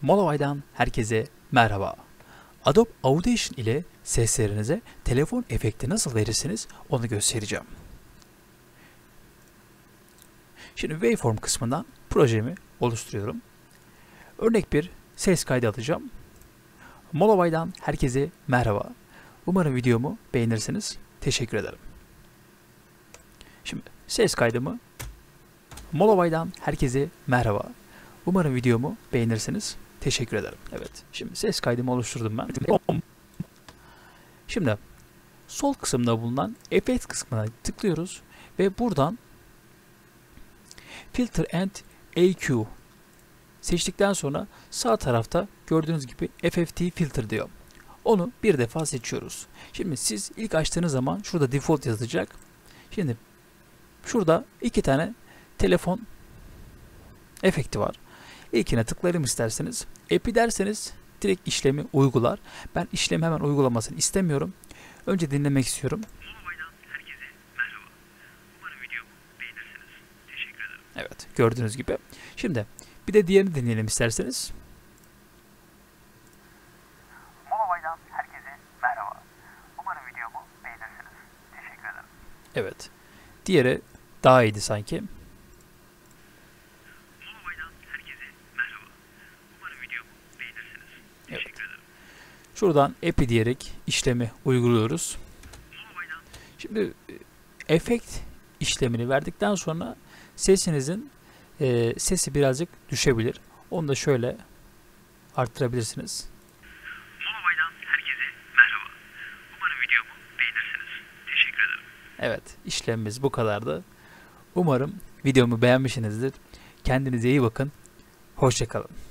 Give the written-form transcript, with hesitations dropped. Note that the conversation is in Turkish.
Molovay'dan herkese merhaba. Adobe Audition ile seslerinize telefon efekti nasıl verirsiniz onu göstereceğim. Şimdi Waveform kısmından projemi oluşturuyorum. Örnek bir ses kaydı alacağım. Molovay'dan herkese merhaba. Umarım videomu beğenirsiniz. Teşekkür ederim. Şimdi ses kaydımı Molovay'dan herkese merhaba. Umarım videomu beğenirsiniz. Teşekkür ederim. Evet. Şimdi ses kaydımı oluşturdum ben. Şimdi sol kısımda bulunan Effects kısmına tıklıyoruz ve buradan Filter and EQ seçtikten sonra sağ tarafta gördüğünüz gibi FFT Filter diyor. Onu bir defa seçiyoruz. Şimdi siz ilk açtığınız zaman şurada default yazacak. Şimdi şurada iki tane telefon efekti var. İlkine tıklayalım isterseniz. App'i derseniz direkt işlemi uygular. Ben işlemi hemen uygulamasını istemiyorum. Önce dinlemek istiyorum. Molovay'dan herkese merhaba. Umarım videomu beğenirsiniz. Teşekkür ederim. Evet, gördüğünüz gibi. Şimdi bir de diğerini dinleyelim isterseniz. Molovay'dan herkese merhaba. Umarım videomu beğenirsiniz. Teşekkür ederim. Evet. Diğeri daha iyiydi sanki. Molovay'dan herkese merhaba. Umarım videomu beğenirsiniz. Teşekkür ederim. Şuradan app'i diyerek işlemi uyguluyoruz. Molovay'dan Şimdi efekt işlemini verdikten sonra sesinizin sesi birazcık düşebilir. Onu da şöyle arttırabilirsiniz. Molovay'dan herkese merhaba. Umarım videomu beğenirsiniz. Teşekkür ederim. Evet, işlemimiz bu kadardı. Umarım videomu beğenmişsinizdir. Kendinize iyi bakın. Hoşça kalın.